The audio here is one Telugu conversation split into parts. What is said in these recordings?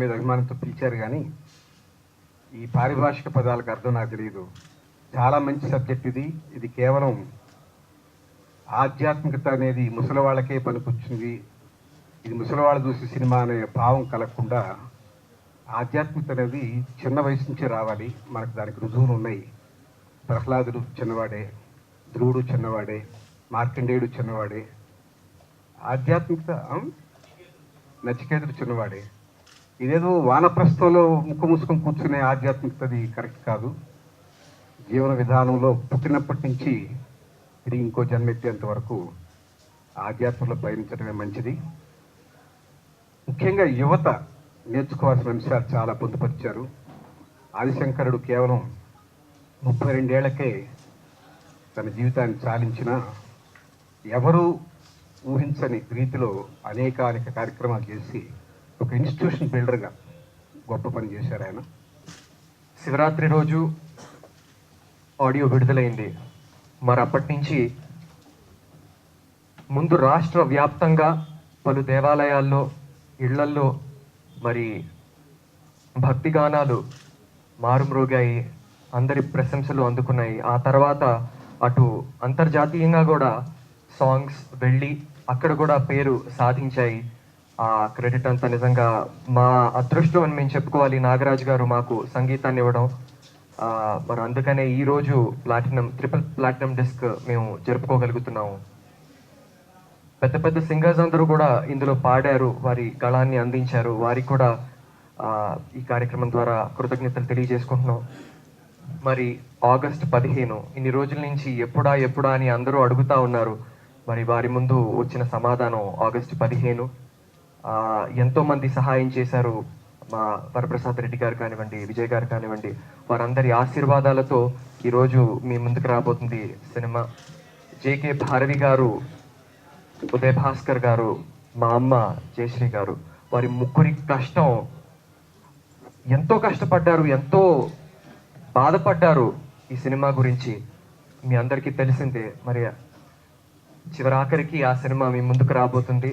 మీద అభిమానంతో పిలిచారు, కానీ ఈ పారిభాషిక పదాలకు అర్థం నాకు తెలియదు. చాలా మంచి సబ్జెక్ట్ ఇది. ఇది కేవలం ఆధ్యాత్మికత అనేది ముసలి వాళ్ళకే పనికొచ్చింది, ఇది ముసలివాళ్ళు చూసే సినిమా అనే భావం కలగకుండా ఆధ్యాత్మికత అనేది చిన్న వయసు నుంచే రావాలి. మనకు దానికి రుజువులు ఉన్నాయి. ప్రహ్లాదుడు చిన్నవాడే, ధ్రువుడు చిన్నవాడే, మార్కండేయుడు చిన్నవాడే. ఆధ్యాత్మికత నచికేతుడు చిన్నవాడే. ఇదేదో వానప్రస్థంలో ముక్కు మూసుకొని కూర్చునే ఆధ్యాత్మికతది కరెక్ట్ కాదు. జీవన విధానంలో పుట్టినప్పటి నుంచి తిరిగి ఇంకో జన్మెత్తేంత వరకు ఆధ్యాత్మంలో పయనించడమే మంచిది. ముఖ్యంగా యువత నేర్చుకోవాల్సిన అంశాలు చాలా పొందుపరిచారు. ఆదిశంకరుడు కేవలం 32 ఏళ్లకే తన జీవితాన్ని చాలించిన ఎవరూ ఊహించని రీతిలో అనేక కార్యక్రమాలు చేసి ఒక ఇన్స్టిట్యూషన్ బిల్డర్గా గొప్ప పని చేశారు ఆయన. శివరాత్రి రోజు ఆడియో విడుదలైంది. మరి అప్పటి నుంచి ముందు రాష్ట్ర వ్యాప్తంగా పలు దేవాలయాల్లో, ఇళ్లల్లో మరి భక్తి గానాలు మారుమ్రోగాయి, అందరి ప్రశంసలు అందుకున్నాయి. ఆ తర్వాత అటు అంతర్జాతీయంగా కూడా సాంగ్స్ వెళ్ళి అక్కడ కూడా పేరు సాధించాయి. ఆ క్రెడిట్ అంతా నిజంగా మా అదృష్టం అని మేము చెప్పుకోవాలి. నాగరాజు గారు మాకు సంగీతాన్ని ఇవ్వడం, మరి అందుకనే ఈరోజు ట్రిపుల్ ప్లాటినం డిస్క్ మేము జరుపుకోగలుగుతున్నాము. పెద్ద పెద్ద సింగర్స్ అందరూ కూడా ఇందులో పాడారు, వారి గళాన్ని అందించారు. వారికి కూడా ఈ కార్యక్రమం ద్వారా కృతజ్ఞతలు తెలియజేసుకుంటున్నాం. మరి ఆగస్టు 15 ఇన్ని రోజుల నుంచి ఎప్పుడా అని అందరూ అడుగుతా ఉన్నారు. మరి వారి ముందు వచ్చిన సమాధానం ఆగస్టు 15. ఎంతోమంది సహాయం చేశారు. మా వరప్రసాద్ రెడ్డి గారు కానివ్వండి, విజయ్ గారు కానివ్వండి, వారందరి ఆశీర్వాదాలతో ఈరోజు మీ ముందుకు రాబోతుంది సినిమా. జేకే భారవి గారు, ఉదయ్ భాస్కర్ గారు, మా అమ్మ జయశ్రీ గారు, వారి ముగ్గురి కష్టం, ఎంతో కష్టపడ్డారు, ఎంతో బాధపడ్డారు ఈ సినిమా గురించి. మీ అందరికీ తెలిసిందే. మరి చివరాఖరికి ఆ సినిమా మీ ముందుకు రాబోతుంది.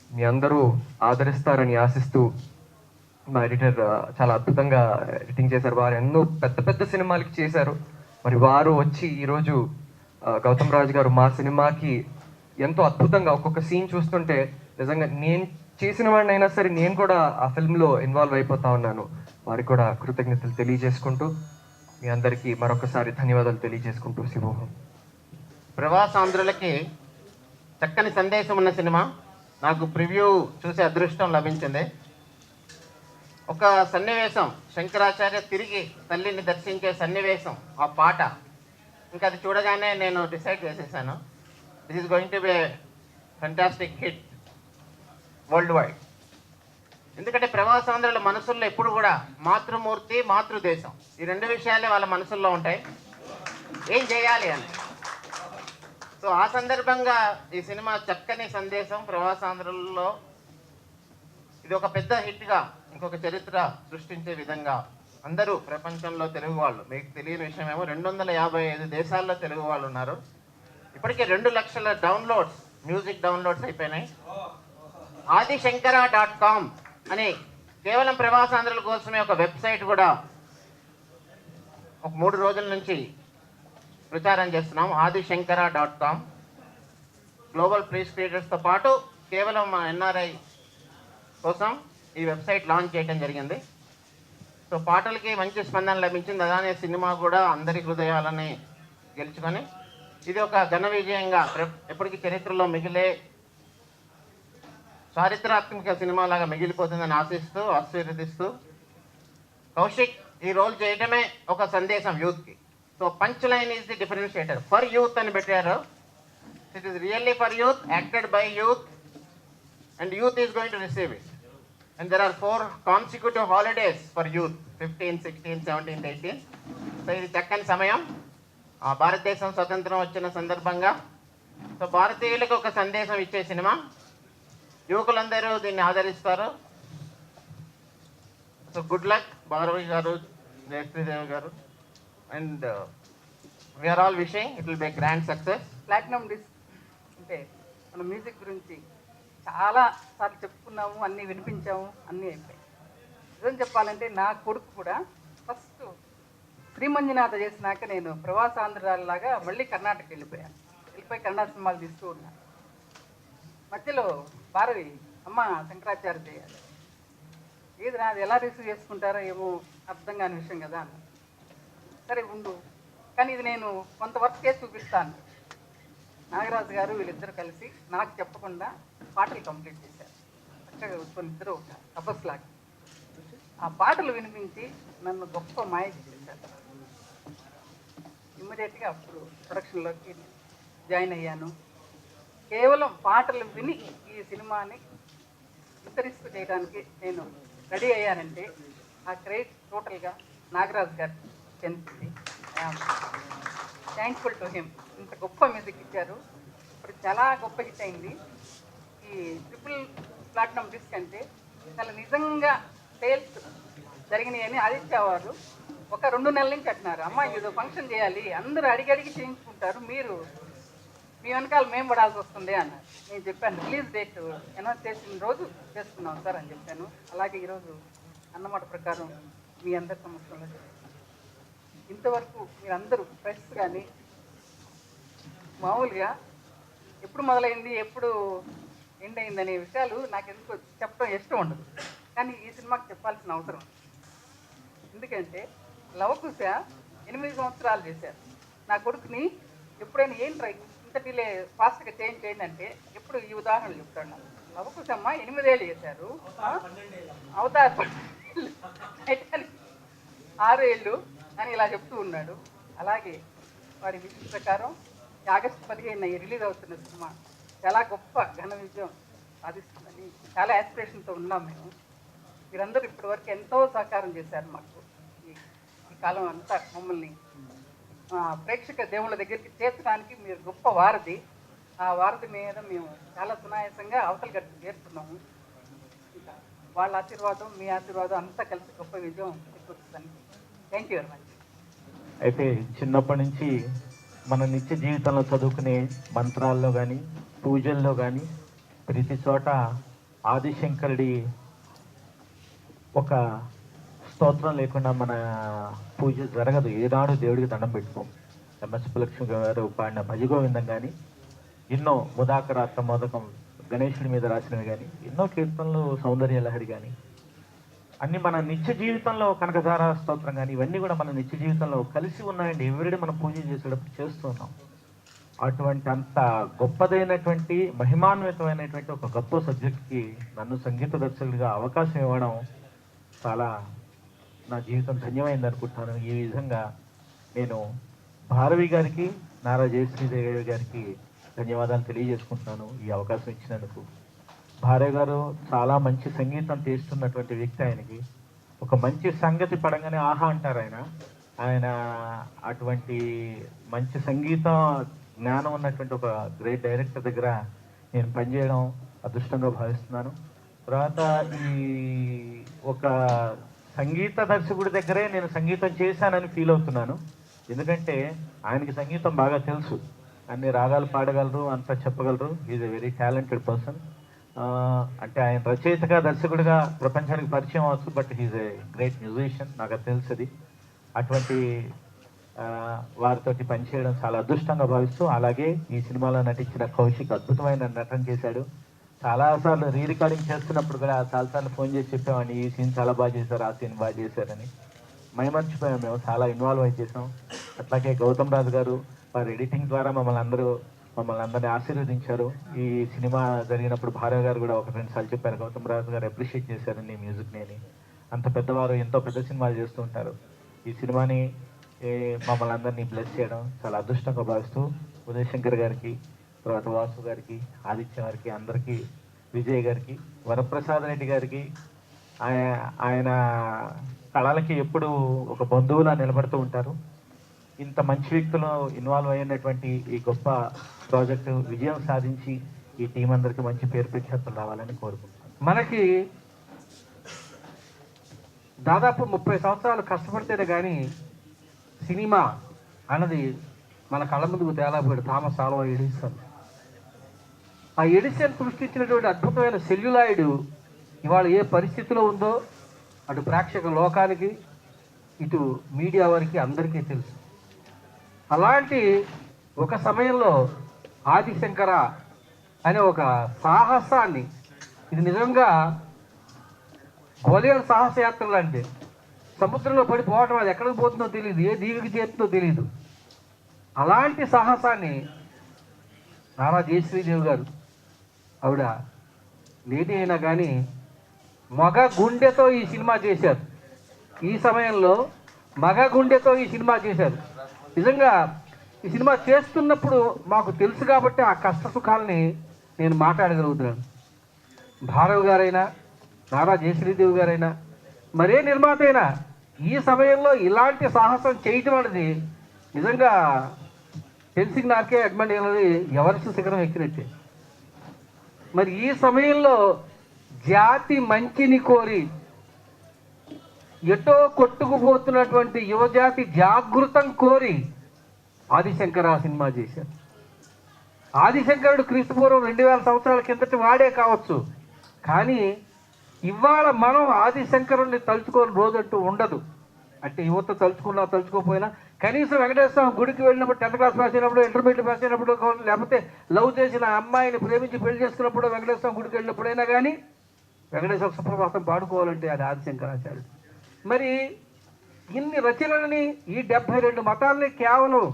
మీ అందరూ ఆదరిస్తారని ఆశిస్తూ, మా ఎడిటర్ చాలా అద్భుతంగా ఎడిటింగ్ చేశారు. వారు ఎన్నో పెద్ద పెద్ద సినిమాలకి చేశారు. మరి వారు వచ్చి ఈరోజు గౌతమ్ రాజు గారు మా సినిమాకి ఎంతో అద్భుతంగా ఒక్కొక్క సీన్ చూస్తుంటే నిజంగా నేను చేసిన వాడిని అయినా సరే నేను కూడా ఆ ఫిల్మ్లో ఇన్వాల్వ్ అయిపోతా ఉన్నాను. వారికి కూడా కృతజ్ఞతలు తెలియజేసుకుంటూ మీ అందరికీ మరొకసారి ధన్యవాదాలు తెలియజేసుకుంటూ శివోహం. ప్రవాసాంధ్రులకి చక్కని సందేశం ఉన్న సినిమా. నాకు ప్రివ్యూ చూసే అదృష్టం లభించింది. ఒక సన్నివేశం, శంకరాచార్య తిరిగి తల్లిని దర్శించే సన్నివేశం, ఆ పాట, ఇంకా అది చూడగానే నేను డిసైడ్ చేసేసాను, this is going to be fantastic hit world wide. ఎందుకంటే ప్రవాసాంధ్రుల మనసుల్లో ఎప్పుడు కూడా మాతృమూర్తి, మాతృదేశం, ఈ రెండు విషయాలే వాళ్ళ మనసుల్లో ఉంటాయి, ఏం చేయాలి అని. సో ఆ సందర్భంగా ఈ సినిమా చక్కని సందేశం. ప్రవాసాంధ్రులలో ఇది ఒక పెద్ద హిట్గా ఇంకొక చరిత్ర సృష్టించే విధంగా అందరూ ప్రపంచంలో తెలుగు వాళ్ళు, మీకు తెలియని విషయం ఏమో 255 దేశాల్లో తెలుగు వాళ్ళు ఉన్నారు. ఇప్పటికే 2 లక్షల డౌన్లోడ్స్, మ్యూజిక్ డౌన్లోడ్స్ అయిపోయినాయి. ఆదిశంకర.com అని కేవలం ప్రవాసాంధ్రుల కోసమే ఒక వెబ్సైట్ కూడా ఒక 3 రోజుల నుంచి ప్రచారం చేస్తున్నాం. ఆదిశంకర.com గ్లోబల్ ప్రీస్ క్రియేటర్స్తో పాటు కేవలం మన ఎన్ఆర్ఐ కోసం ఈ వెబ్సైట్ లాంచ్ చేయడం జరిగింది. సో పాటలకి మంచి స్పందన లభించింది. అలానే సినిమా కూడా అందరి హృదయాలని గెలుచుకొని ఇది ఒక ఘన విజయంగా ఎప్పటికీ చరిత్రలో మిగిలే చారిత్రాత్మక సినిమాలాగా మిగిలిపోతుందని ఆశిస్తూ, ఆశీర్వదిస్తూ, కౌశిక్ ఈ రోల్ చేయడమే ఒక సందేశం యూత్కి. So punch line is the differentiator. For youth అని పెట్టారు. It is really for youth, acted by youth, and youth is going to receive it. And there are 4 consecutive holidays for youth, 15, 16, 17, 18. So ఇది చక్కని సమయం. భారతదేశం స్వతంత్రం వచ్చిన సందర్భంగా సో భారతీయులకు ఒక సందేశం ఇచ్చే సినిమా. యువకులందరూ దీన్ని ఆదరిస్తారు. సో గుడ్ లక్ భారవి గారు, జయశ్రీదేవి గారు, and we are all wishing it will be grand success. Platinum disc అంటే మన మ్యూజిక్ గురించి చాలా సార్లు చెప్పుకున్నాము, అన్నీ వినిపించాము, అన్నీ అయిపోయాయి. నిజం చెప్పాలంటే నా కొడుకు కూడా ఫస్ట్ శ్రీమంజునాథ చేసినాక నేను ప్రవాసాంధ్రాలాగా మళ్ళీ కర్ణాటక వెళ్ళిపోయాను. వెళ్ళిపోయి కన్నడ సినిమాలు తీస్తూ ఉన్నాను. మధ్యలో భారవి అమ్మ శంకరాచార్య చేయాలి, ఏది నాది ఎలా రిసీవ్ చేసుకుంటారో ఏమో అర్థం కాని విషయం కదా అన్న. సరే ఉండు, కానీ ఇది నేను కొంత వర్క్ చేసి చూపిస్తాను. నాగరాజు గారు వీళ్ళిద్దరు కలిసి నాకు చెప్పకుండా పాటలు కంప్లీట్ చేశారు. చక్కగా కూర్చొని ఇద్దరు ఒక తపస్సులాగా ఆ పాటలు వినిపించి నన్ను గొప్ప మాయ చేశారు. ఇమ్మీడియట్గా అప్పుడు ప్రొడక్షన్లోకి జాయిన్ అయ్యాను. కేవలం పాటలు విని ఈ సినిమాని విస్తరిస్తూ చేయడానికి నేను రెడీ అయ్యానంటే ఆ క్రెడిట్ టోటల్గా నాగరాజు గారు చెందుతుంది. Thankful to him. ఇంత గొప్ప మ్యూజిక్ ఇచ్చారు. ఇప్పుడు చాలా గొప్ప హిట్ అయింది. ఈ ట్రిపుల్ ప్లాటినం డిస్క్ అంటే చాలా నిజంగా సేల్స్ జరిగినాయని ఆదిత్య వారు ఒక 2 నెలల నుంచి అంటున్నారు. అమ్మ ఏదో ఫంక్షన్ చేయాలి, అందరూ అడిగి చేయించుకుంటారు, మీరు మీ వెనకాల మేము పడాల్సి వస్తుంది అన్నారు. నేను చెప్పాను రిలీజ్ డేట్ అనౌన్స్ చేసిన రోజు చేసుకున్నాం సార్ అని చెప్పాను. అలాగే ఈరోజు అన్నమాట ప్రకారం మీ అందరి సమస్యలో ఇంతవరకు మీరందరూ ప్రెస్ కానీ మామూలుగా ఎప్పుడు మొదలైంది ఎప్పుడు ఎండ్ అయింది అనే విషయాలు నాకు ఎందుకు చెప్పడం ఇష్టం ఉండదు, కానీ ఈ సినిమాకి చెప్పాల్సిన అవసరం. ఎందుకంటే లవకుశ 8 సంవత్సరాలు చేశారు. నా కొడుకుని ఎప్పుడైనా ఏం ట్రై ఇంత డిలే ఫాస్ట్గా చేంజ్ చేయండి అంటే ఎప్పుడు ఈ ఉదాహరణలు చెప్తాడు నాకు. లవకుశమ్మ 8 ఏళ్ళు చేశారు, అవతార్ 6 ఏళ్ళు అని ఇలా చెప్తూ ఉన్నాడు. అలాగే వారి విషయం ప్రకారం ఆగస్టు 15 రిలీజ్ అవుతున్న సినిమా చాలా గొప్ప ఘన విజయం సాధిస్తుందని చాలా యాస్పిరేషన్తో ఉన్నాం మేము. మీరందరూ ఇప్పటివరకు ఎంతో సహకారం చేశారు మాకు. ఈ కాలం అంతా మమ్మల్ని ప్రేక్షక దేవుళ్ళ దగ్గరికి చేర్చడానికి మీరు గొప్ప వారధి. ఆ వారధి మీద మేము చాలా సునాయాసంగా అవతల గడిచి చేరుతున్నాము. వాళ్ళ ఆశీర్వాదం మీ ఆశీర్వాదం అంతా కలిసి గొప్ప విజయం చేకూరుతుందని. Thank you very much. అయితే చిన్నప్పటి నుంచి మన నిత్య జీవితంలో చదువుకునే మంత్రాల్లో కానీ పూజల్లో కానీ ప్రతి చోట ఆదిశంకరుడి ఒక స్తోత్రం లేకుండా మన పూజ జరగదు. ఏనాడు దేవుడికి దండం పెట్టుకోం. ఎంఎస్ సుబ్బలక్ష్మి గారు పాడిన భజగోవిందం కానీ, ఎన్నో ముదాకరాత్మ మోదకం గణేశుడి మీద రాసినవి కానీ, ఎన్నో కీర్తనలు సౌందర్య లహరి కానీ, అన్నీ మన నిత్య జీవితంలో కనకధార స్తోత్రం కానీ, ఇవన్నీ కూడా మన నిత్య జీవితంలో కలిసి ఉన్నాయండి. ఎవరిడే మనం పూజ చేసేటప్పుడు చేస్తూ ఉన్నాం. అటువంటి అంత గొప్పదైనటువంటి మహిమాన్వితమైనటువంటి ఒక గొప్ప సబ్జెక్ట్కి నన్ను సంగీత దర్శకుడిగా అవకాశం ఇవ్వడం చాలా నా జీవితం ధన్యమైంది అనుకుంటున్నాను. ఈ విధంగా నేను భారవి గారికి, నారా జయశ్రీదేవి గారికి ధన్యవాదాలు తెలియజేసుకుంటున్నాను ఈ అవకాశం ఇచ్చినందుకు. భార్య గారు చాలా మంచి సంగీతం తీస్తున్నటువంటి వ్యక్తి. ఆయనకి ఒక మంచి సంగతి పడంగానే ఆహా అంటారు. ఆయన అటువంటి మంచి సంగీత జ్ఞానం ఉన్నటువంటి ఒక గ్రేట్ డైరెక్టర్ దగ్గర నేను పనిచేయడం అదృష్టంగా భావిస్తున్నాను. తర్వాత ఈ ఒక సంగీత దర్శకుడి దగ్గరే నేను సంగీతం చేశానని ఫీల్ అవుతున్నాను. ఎందుకంటే ఆయనకి సంగీతం బాగా తెలుసు, అన్ని రాగాలు పాడగలరు, అంతా చెప్పగలరు. Is a very talented person. అంటే ఆయన రచయితగా దర్శకుడిగా ప్రపంచానికి పరిచయం అవచ్చు, but he's a great musician. నాకు తెలుస్తుంది. అటువంటి వారితోటి పనిచేయడం చాలా అదృష్టంగా భావిస్తూ, అలాగే ఈ సినిమాలో నటించిన కౌశిక్ అద్భుతమైన నటన చేశాడు. చాలాసార్లు రీ రికార్డింగ్ చేస్తున్నప్పుడు కూడా చాలాసార్లు ఫోన్ చేసి చెప్పామని ఈ సీన్ చాలా బాగా చేశారు, ఆ సీన్ బాగా చేశారని. మైమర్చిపోయాం, మేము చాలా ఇన్వాల్వ్ అయి చేసాం. అట్లాగే గౌతమ్ రాజు గారు వారి ఎడిటింగ్ ద్వారా మమ్మల్ని అందరినీ ఆశీర్వదించారు. ఈ సినిమా జరిగినప్పుడు భార్య గారు కూడా ఒక 2 సార్లు చెప్పారు, గౌతమ్ రాజు గారు అప్రిషియేట్ చేశారని నీ మ్యూజిక్ని అని. అంత పెద్దవారు ఎంతో పెద్ద సినిమాలు చేస్తూ ఉంటారు. ఈ సినిమాని మమ్మల్ని అందరినీ బ్లెస్ చేయడం చాలా అదృష్టంగా భావిస్తూ ఉదయ్ శంకర్ గారికి, తర్వాత వాసు గారికి, ఆదిత్య గారికి, అందరికీ, విజయ్ గారికి, వరప్రసాద్ రెడ్డి గారికి, ఆయన కళలకి ఎప్పుడు ఒక బంధువులా నిలబడుతూ ఉంటారు. ఇంత మంచి వ్యక్తులు ఇన్వాల్వ్ అయినటువంటి ఈ గొప్ప ప్రాజెక్టు విజయం సాధించి ఈ టీం అందరికీ మంచి పేరు ప్రఖ్యాతులు రావాలని కోరుకుంటున్నాను. మనకి దాదాపు 30 సంవత్సరాలు కష్టపడితేనే కానీ సినిమా అన్నది మన కళ్ళ ముందుకు తేలాపోయాడు థామస్ ఆల్వా ఎడిసన్. ఆ ఎడిసన్ సృష్టించినటువంటి అద్భుతమైన సెల్యులాయిడ్ ఇవాళ ఏ పరిస్థితిలో ఉందో అటు ప్రేక్షక లోకానికి ఇటు మీడియా వారికి అందరికీ తెలుసు. అలాంటి ఒక సమయంలో ఆదిశంకర అనే ఒక సాహసాన్ని, ఇది నిజంగా గోలియల సాహసయాత్ర లాంటి, సముద్రంలో పడిపోవటం, అది ఎక్కడికి పోతుందో తెలియదు, ఏ దీవికి చేస్తుందో తెలియదు. అలాంటి సాహసాన్ని నారా జయశ్రీదేవి గారు, ఆవిడ లేడీ అయినా కానీ మగ గుండెతో ఈ సినిమా చేశారు. ఈ సమయంలో మగ గుండెతో ఈ సినిమా చేశారు. నిజంగా ఈ సినిమా చేస్తున్నప్పుడు మాకు తెలుసు కాబట్టి ఆ కష్ట సుఖాలని నేను మాట్లాడగలుగుతున్నాను. భారవ్ గారైనా, నారా జయశ్రీదేవి గారైనా, మరే నిర్మాత అయినా ఈ సమయంలో ఇలాంటి సాహసం చేయటం అనేది నిజంగా ఫెన్సింగ్ నాకే అడ్మెంట్ అనేది ఎవరెస్ట్ శిఖరం ఎక్కినట్టే. మరి ఈ సమయంలో జాతి మంచిని కోరి ఎటో కొట్టుకుపోతున్నటువంటి యువజాతి జాగృతం కోరి ఆదిశంకర సినిమా చేశారు. ఆదిశంకరుడు క్రీస్తుపూర్వం 2000 సంవత్సరాల కిందటి వాడే కావచ్చు, కానీ ఇవాళ మనం ఆదిశంకరుణ్ణి తలుచుకోని రోజంటూ ఉండదు. అంటే యువత తలుచుకున్నా తలుచుకోకపోయినా కనీసం వెంకటేశ్వర గుడికి వెళ్ళినప్పుడు, 10th క్లాస్ పాస్ అయినప్పుడు, ఇంటర్మీడియట్ పాస్ అయినప్పుడు, లేకపోతే లవ్ చేసిన అమ్మాయిని ప్రేమించి పెళ్లి చేసుకున్నప్పుడు, వెంకటేశ్వర గుడికి వెళ్ళినప్పుడైనా కానీ వెంకటేశ్వర సుప్రభాతం పాడుకోవాలంటే అది ఆదిశంకరాచార్యుడు. మరి ఇన్ని రచనలని, ఈ 72 మతాలని కేవలం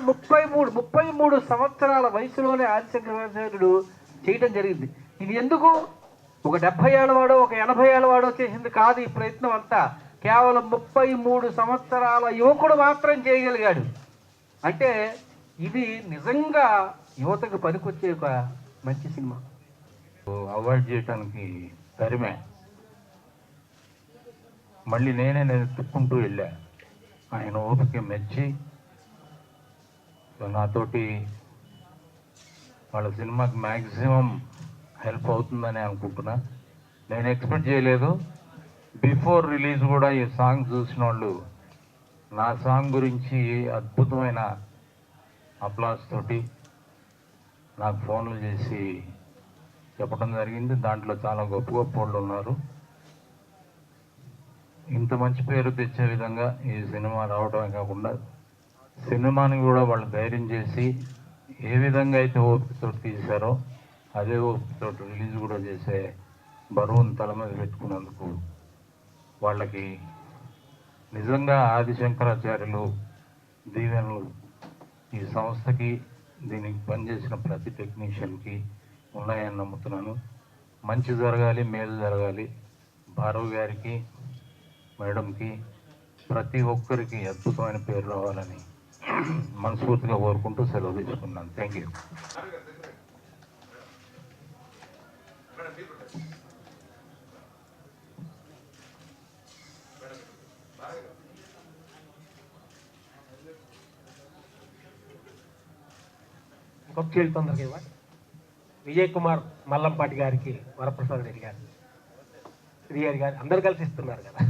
33 సంవత్సరాల వయసులోనే ఆదిశంకరాచార్యుడు చేయటం జరిగింది. ఇది ఎందుకు ఒక 70 ఏళ్ళవాడో ఒక 80 ఏళ్ళవాడో చేసింది కాదు. ఈ ప్రయత్నం అంతా కేవలం 33 సంవత్సరాల యువకుడు మాత్రం చేయగలిగాడు. అంటే ఇది నిజంగా యువతకు పనికొచ్చే ఒక మంచి సినిమా. అవాయిడ్ చేయడానికి తరిమే, మళ్ళీ నేను ఎత్తుక్కుంటూ వెళ్ళా. ఆయన ఓపిక మెచ్చి నాతోటి వాళ్ళ సినిమాకి మ్యాక్సిమం హెల్ప్ అవుతుందని అనుకుంటున్నా. నేను ఎక్స్పెక్ట్ చేయలేదు. బిఫోర్ రిలీజ్ కూడా ఈ సాంగ్ చూసిన వాళ్ళు నా సాంగ్ గురించి అద్భుతమైన అప్లాస్ తోటి నాకు ఫోన్లు చేసి చెప్పడం జరిగింది. దాంట్లో చాలా గొప్ప గొప్ప వాళ్ళు ఉన్నారు. ఇంత మంచి పేరు తెచ్చే విధంగా ఈ సినిమా రావడమే కాకుండా సినిమాని కూడా వాళ్ళు ధైర్యం చేసి ఏ విధంగా అయితే ఓపికతో తీశారో అదే ఓపికతో రిలీజ్ కూడా చేసే బరువును తల మీద పెట్టుకున్నందుకు వాళ్ళకి నిజంగా ఆదిశంకరాచార్యులు దీవెనలు ఈ సంస్థకి, దీనికి పనిచేసిన ప్రతి టెక్నీషియన్కి ఉన్నాయని నమ్ముతున్నాను. మంచి జరగాలి, మేలు జరగాలి. భారవ్ గారికి, మేడంకి, ప్రతి ఒక్కరికి అద్భుతమైన పేరు రావాలని మనస్ఫూర్తిగా కోరుకుంటూ సెలవు తీసుకున్నాను. Thank you. గొప్ప చేతి తొందరగా ఇవ్వాలి. విజయ్ కుమార్ మల్లంపాటి గారికి, వరప్రసాద్ రెడ్డి గారు, శ్రీహరి గారు అందరు కలిసి ఇస్తున్నారు కదా.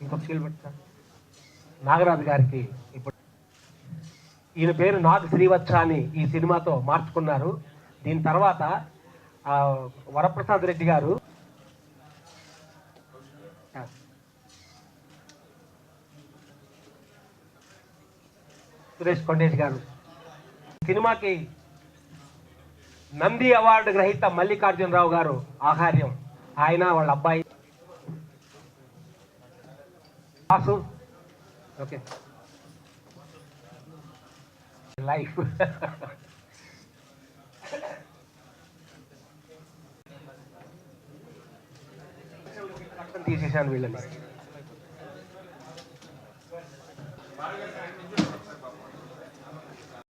ఇంకొక స్కీల్ పెడతా. నాగరాజు గారికి, ఇప్పుడు ఈయన పేరు నాగ్ శ్రీవత్స అని ఈ సినిమాతో మార్చుకున్నారు. దీని తర్వాత వరప్రసాద్ రెడ్డి గారు, సురేష్ కొండేష్ గారు, సినిమాకి నంది అవార్డు గ్రహీత మల్లికార్జునరావు గారు ఆహార్యం, ఆయన వాళ్ళ అబ్బాయి వాసు. ఓకే, లైఫ్ తీసేసాను వీళ్ళని.